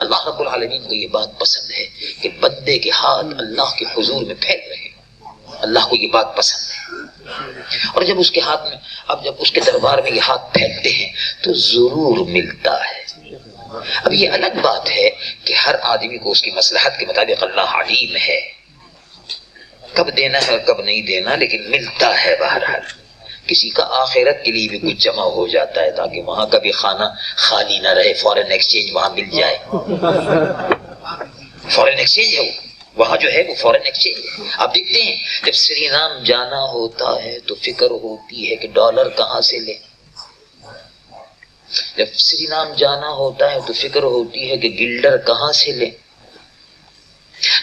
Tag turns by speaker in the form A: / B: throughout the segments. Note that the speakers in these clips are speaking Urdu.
A: اللہ رب العالمین کو یہ بات پسند ہے کہ بندے کے ہاتھ اللہ کے حضور میں پھیل رہے، اللہ کو یہ بات پسند ہے۔ اور جب اس کے ہاتھ میں، اب جب اس کے دربار میں یہ ہاتھ پھیلتے ہیں تو ضرور ملتا ہے۔ اب یہ الگ بات ہے کہ ہر آدمی کو اس کی مصلحت کے مطابق اللہ علیم ہے، کب دینا ہے اور کب نہیں دینا، لیکن ملتا ہے بہرحال۔ کسی کا آخرت کے لیے بھی کچھ جمع ہو جاتا ہے تاکہ وہاں کا بھی کھانا خالی نہ رہے، فورن ایکسچینج وہاں مل جائے۔ فورن ایکسچینج ہے وہاں جو ہے وہ فورن ایکسچینج ہے۔ آپ دیکھتے ہیں جب سری نام جانا ہوتا ہے تو فکر ہوتی ہے کہ ڈالر کہاں سے لیں، جب سری نام جانا ہوتا ہے تو فکر ہوتی ہے کہ گلڈر کہاں سے لیں،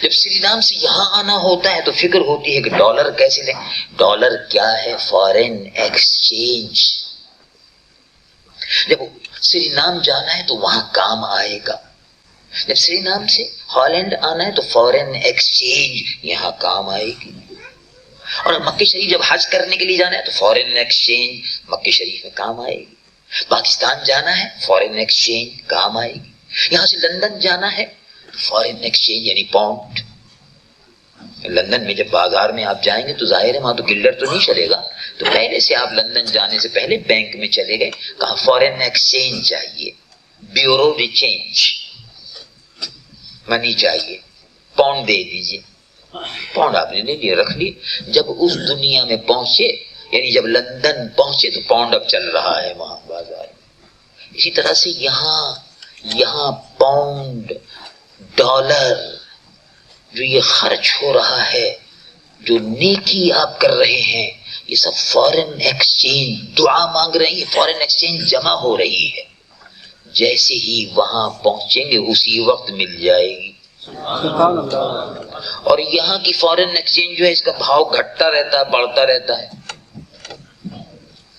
A: جب سری نام سے یہاں آنا ہوتا ہے تو فکر ہوتی ہے کہ ڈالر کیسے لیں۔ ڈالر کیا ہے؟ Foreign exchange. جب سری نام جانا ہے تو وہاں کام آئے گا، جب سری نام سے ہالینڈ آنا ہے تو فارن ایکسچینج یہاں کام آئے گی، اور مکہ شریف جب حج کرنے کے لیے جانا ہے تو فارن ایکسچینج مکہ شریف میں کام آئے گی۔ پاکستان جانا ہے فارن ایکسچینج کام آئے گی، یہاں سے لندن جانا ہے فارن ایکسچینج یعنی پاؤنڈ۔ لندن میں جب بازار میں آپ جائیں گے تو ظاہر ہے وہاں تو گلڈر تو نہیں چلے گا، تو پہلے سے آپ لندن جانے سے پہلے بینک میں چلے گئے، کہا فارن ایکسچینج چاہیے، بیورو ڈی چینج منی چاہیے، پاؤنڈ دے دیجیے۔ پاؤنڈ آپ نے لے لیے، رکھ لیے۔ جب اس دنیا میں پہنچے، یعنی جب لندن پہنچے تو پاؤنڈ اب چل رہا ہے وہاں بازار میں۔ اسی طرح سے یہاں پاؤنڈ، ڈالر جو یہ خرچ ہو رہا ہے، جو نیکی آپ کر رہے ہیں، یہ سب فارن ایکسچینج، دعا مانگ رہے ہیں، یہ فارن ایکسچینج جمع ہو رہی ہے۔ جیسے ہی وہاں پہنچیں گے اسی وقت مل جائے گی۔ اور یہاں کی فارن ایکسچینج جو ہے اس کا بھاؤ گھٹتا رہتا ہے، بڑھتا رہتا ہے۔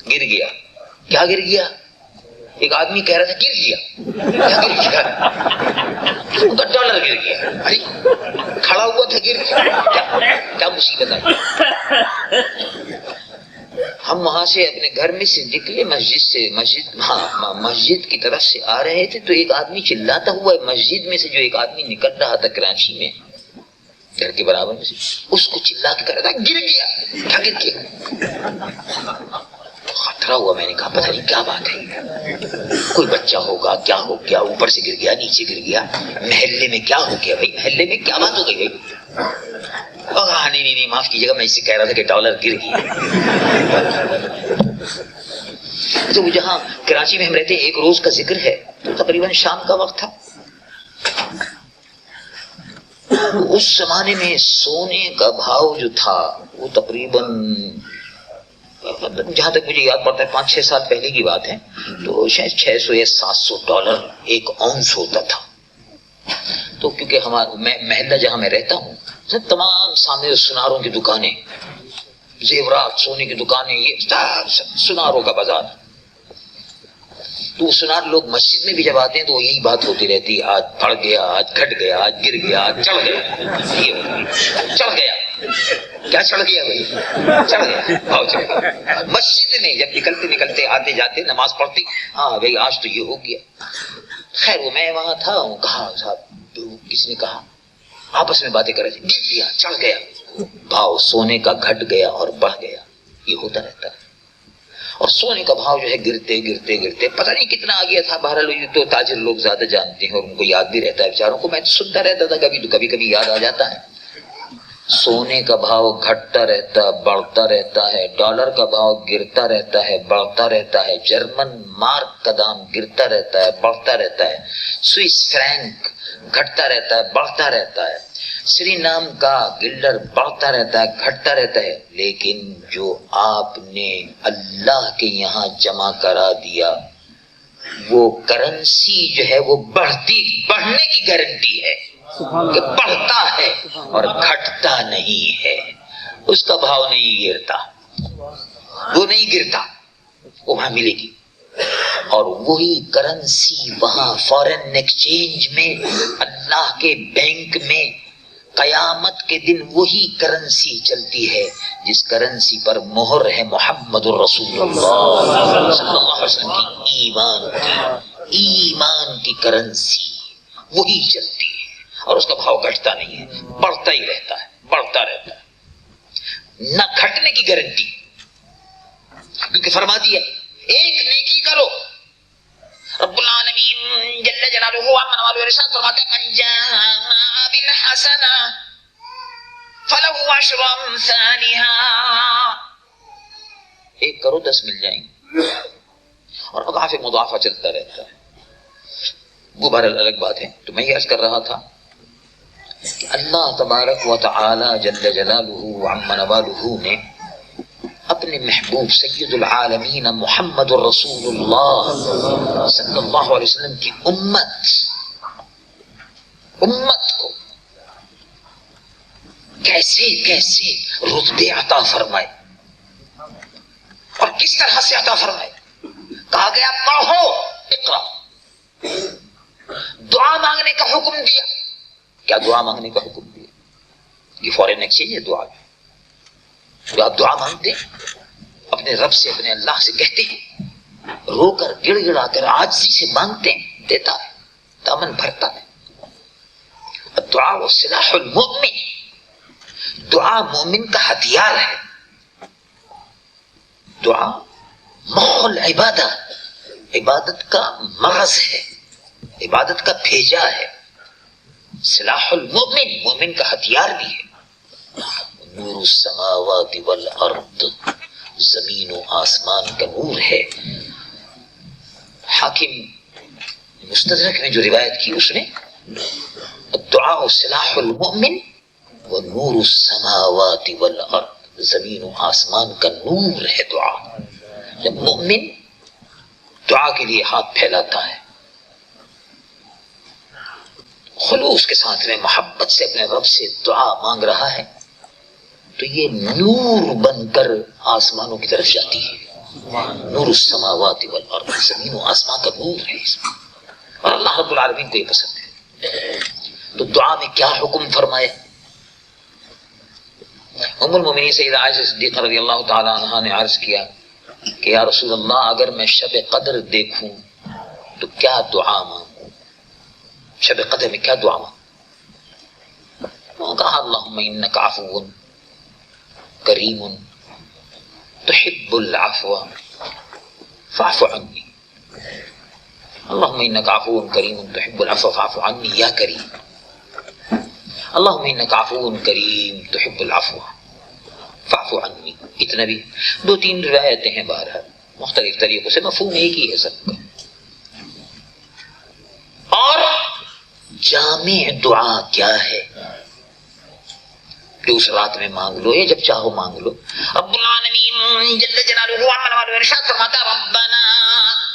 A: گر گیا، کیا گر گیا؟ ایک آدمی کہہ رہا تھا گر گیا، کیا گر گیا؟ اس کا ڈالر گر گیا۔ ارے کھڑا ہوا تھا گر گیا، کیا مصیبت آئی۔ ہم وہاں سے اپنے گھر میں سے نکلے، مسجد کی طرف سے آ رہے تھے تو ایک آدمی چلاتا ہوا مسجد میں سے، جو ایک آدمی نکل رہا تھا کراچی میں گھر کے برابر میں سے، اس کو چلا کے کہہ رہا تھا گر گیا، کیا گر گیا؟ خطرہ ہوا، میں نے کہا پتہ نہیں کیا بات ہے، کوئی بچہ ہوگا، کیا ہو گیا، اوپر سے گر گیا، نیچے گر گیا، محلے میں کیا ہو گیا بھائی، محلے میں کیا بات ہو گئی بھائی؟ نہیں معاف کیجیے گا، میں اس سے کہہ رہا تھا کہ ڈالر گر گیا۔ تو جہاں کراچی میں ہم رہتے ایک روز کا ذکر ہے، تو تقریباً شام کا وقت تھا۔ اس زمانے میں سونے کا بھاؤ جو تھا وہ تقریباً، جہاں تک مجھے یاد پڑتا ہے 5-6 سال پہلے کی بات ہے، تو شاید 600 یا 700 ڈالر ایک اونس ہوتا تھا۔ تو کیونکہ ہمارا محلہ جہاں میں رہتا ہوں تمام سامنے سناروں کی دکانیں، زیورات، سونے کی دکانیں، یہ سناروں کا بازار۔ تو سنار لوگ مسجد میں بھی جب آتے ہیں تو یہی بات ہوتی رہتی ہے، آج پڑ گیا، آج گھٹ گیا، آج گر گیا، آج چڑھ گیا، چڑھ گیا، کیا چڑھ گیا بھائی؟ چڑھ گیا، بھاؤ چڑھ گیا۔ مسجد میں جب نکلتے نکلتے آتے جاتے نماز پڑھتے، ہاں بھائی آج تو یہ ہو گیا۔ خیر وہ میں وہاں تھا، کہا صاحب، کسی نے کہا، آپس میں باتیں کر رہے تھے، گر گیا، چڑھ گیا، بھاؤ سونے کا گھٹ گیا اور بڑھ گیا، یہ ہوتا رہتا ہے۔ اور سونے کا بھاؤ جو ہے گرتے گرتے گرتے پتہ نہیں کتنا آ گیا تھا۔ بہرحال تو تاجر لوگ زیادہ جانتے ہیں اور ان کو یاد بھی رہتا ہے بیچاروں کو، میں سنتا رہتا تھا، کبھی تو کبھی کبھی یاد آ جاتا ہے۔ سونے کا بھاؤ گھٹتا رہتا، بڑھتا رہتا ہے، ڈالر کا بھاؤ گرتا رہتا ہے، بڑھتا رہتا ہے، جرمن مارک کا دام گرتا رہتا ہے، بڑھتا رہتا ہے، سوئس فرینک گھٹتا رہتا ہے، بڑھتا رہتا ہے، سری نام کا گلڈر بڑھتا رہتا ہے، گھٹتا رہتا ہے۔ لیکن جو آپ نے اللہ کے یہاں جمع کرا دیا وہ کرنسی جو ہے وہ بڑھنے کی گارنٹی ہے کہ بڑھتا ہے اور گھٹتا نہیں ہے، اس کا بھاؤ نہیں گرتا، وہ نہیں گرتا، وہ وہاں ملے گی۔ اور وہی کرنسی وہاں فارن ایکسچینج میں، اللہ کے بینک میں قیامت کے دن وہی کرنسی چلتی ہے جس کرنسی پر مہر ہے محمد الرسول اللہ صلی اللہ علیہ وسلم کی ایمان کی کرنسی، وہی چلتی ہے اور اس کا بھاؤ گھٹتا نہیں ہے، بڑھتا ہی رہتا ہے، بڑھتا رہتا ہے، نہ گھٹنے کی گارنٹی، کیونکہ فرما دیا ایک نیکی کرو، رب العالمین جل جلالہ امن والو ارشاد فرماتا ہے من جاء بالحسنہ فلہ عشر امثالها، ایک کرو 10 مل جائیں گے، اور اضعاف مضاعفہ چلتا رہتا ہے۔ وہ بہرحال الگ بات ہے۔ تو میں یہ عرض کر رہا تھا کہ اللہ تبارک و تعالی جل جلالہ وعم نوالہ نے اپنے محبوب سید العالمین محمد الرسول اللہ صلی اللہ علیہ وسلم کی امت کو کیسے کیسے رتبے عطا فرمائے اور کس طرح سے عطا فرمائے۔ کہا گیا پڑھو اقرا، دعا مانگنے کا حکم دیا۔ کیا دعا مانگنے کا حکم دیا؟ یہ فورن ایکسچینج ہے دعا، جو آپ دعا مانگتے ہیں اپنے رب سے، اپنے اللہ سے کہتے ہیں، رو کر گڑ گڑا کر عاجزی سے مانگتے ہیں، دیتا ہے، دامن بھرتا ہے۔ الدعاء سلاح المؤمن، دعا مومن کا ہتھیار ہے۔ دعا مخ العبادہ، عبادت کا مغز ہے، عبادت کا بھیجا ہے۔ سلاح المؤمن، مومن کا ہتھیار بھی ہے۔ نور السماوات والارض، زمین و آسمان کا نور ہے۔ حاکم مستدرک نے جو روایت کی اس میں الدعاء سلاح المؤمن ونور السماوات والارض، زمین و آسمان کا نور ہے دعا۔ جب مومن دعا کے لیے ہاتھ پھیلاتا ہے، خلوص کے ساتھ میں محبت سے اپنے رب سے دعا مانگ رہا ہے، تو یہ نور بن کر آسمانوں کی طرف جاتی ہے۔ نور السماوات والارض، زمین و آسمان کا نور ہے اس میں، اور اللہ رب العالمین کو یہ پسند ہے۔ تو دعا میں کیا حکم فرمایا؟ ام المومنین سیدہ عائشہ صدیقہ رضی اللہ تعالی عنہا نے عرض کیا کہ یا رسول اللہ اگر میں شب قدر دیکھوں تو کیا دعا مانگوں؟ شب قدر میں کیا دعا مانگوں؟ وہ کہا اللہم انک عفو کریم تحب العفو فاعف عنی، اللہم انک عفو کریم تحب العفو فاعف عنی یا کریم، اللہم انک عفو کریم تحب العفو فاعف عنی۔ اتنا بھی 2-3 روایتیں ہیں، بہرحال مختلف طریقوں سے مفہوم ایک ہی ہے سب کا۔ اور جامع دعا کیا ہے جو اس رات میں مانگ لو یا جب چاہو مانگ لو؟ رب العالمین جل جلالہ ارشاد فرماتا ربنا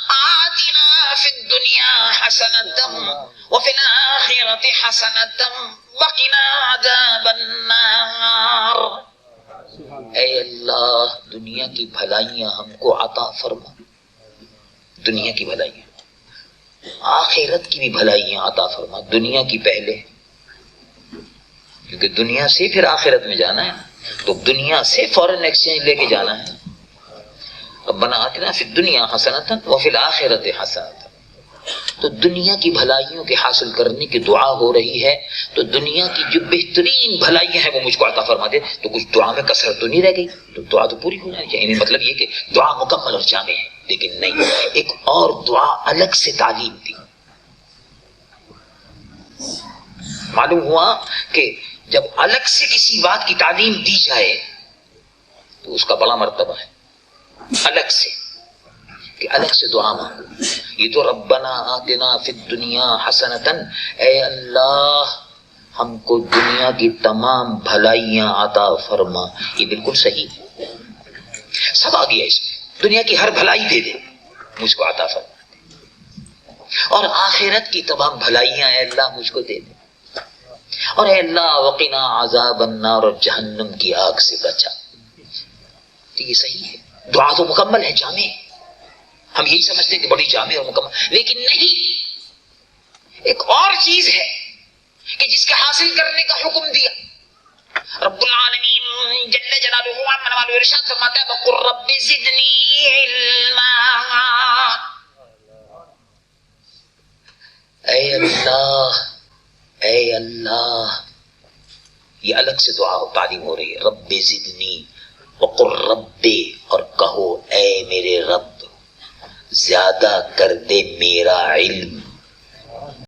A: آتنا فی الدنیا حسنۃ وفی الآخرۃ حسنۃ وقنا عذاب النار۔ اے اللہ دنیا کی بھلائیاں ہم کو عطا فرما، دنیا کی بھلائیاں، آخرت کی بھی بھلائیاں عطا فرما، دنیا کی پہلے، کیونکہ دنیا سے پھر آخرت میں جانا ہے، تو دنیا سے فورن ایکسچینج لے کے جانا ہے۔ ربنا آتنا فی الدنیا حسنۃ وفی الآخرۃ حسنۃ، تو دنیا کی بھلائیوں کے حاصل کرنے کی دعا ہو رہی ہے، تو دنیا کی جو بہترین بھلائیاں ہیں وہ مجھ کو عطا فرما دے۔ تو کچھ دعا میں کثرت تو نہیں رہ گئی، تو دعا تو پوری ہو جانی چاہیے۔ مطلب یہ کہ دعا مکمل اور جامع ہے، لیکن نہیں، ایک اور دعا الگ سے تعلیم دی۔ معلوم ہوا کہ جب الگ سے کسی بات کی تعلیم دی جائے تو اس کا بڑا مرتبہ ہے، الگ سے کہ الگ سے دعا مانگو۔ یہ تو ربنا آتنا فی الدنیا حسنۃ، اے اللہ ہم کو دنیا کی تمام بھلائیاں عطا فرما، یہ بالکل صحیح ہے، سب آ گیا اس میں، دنیا کی ہر بھلائی دے دے مجھ کو عطا فرما، اور آخرت کی تمام بھلائیاں اے اللہ مجھ کو دے دے، اور اے اللہ وقنا عذاب النار، اور جہنم کی آگ سے بچا۔ تو یہ صحیح ہے، دعا تو مکمل ہے، جامع ہے۔ ہم یہی سمجھتے ہیں کہ بڑی جامع اور مکمل، لیکن نہیں، ایک اور چیز ہے کہ جس کے حاصل کرنے کا حکم دیا رب العالمین جل جلالہ عما والہ ارشاد فرماتا ہے وقل رب زدنی علما، اے اللہ اے اللہ، یہ الگ سے دعا تعلیم ہو رہی ہے، رب زدنی وقر رب، اور کہو اے میرے رب زیادہ کر دے میرا علم،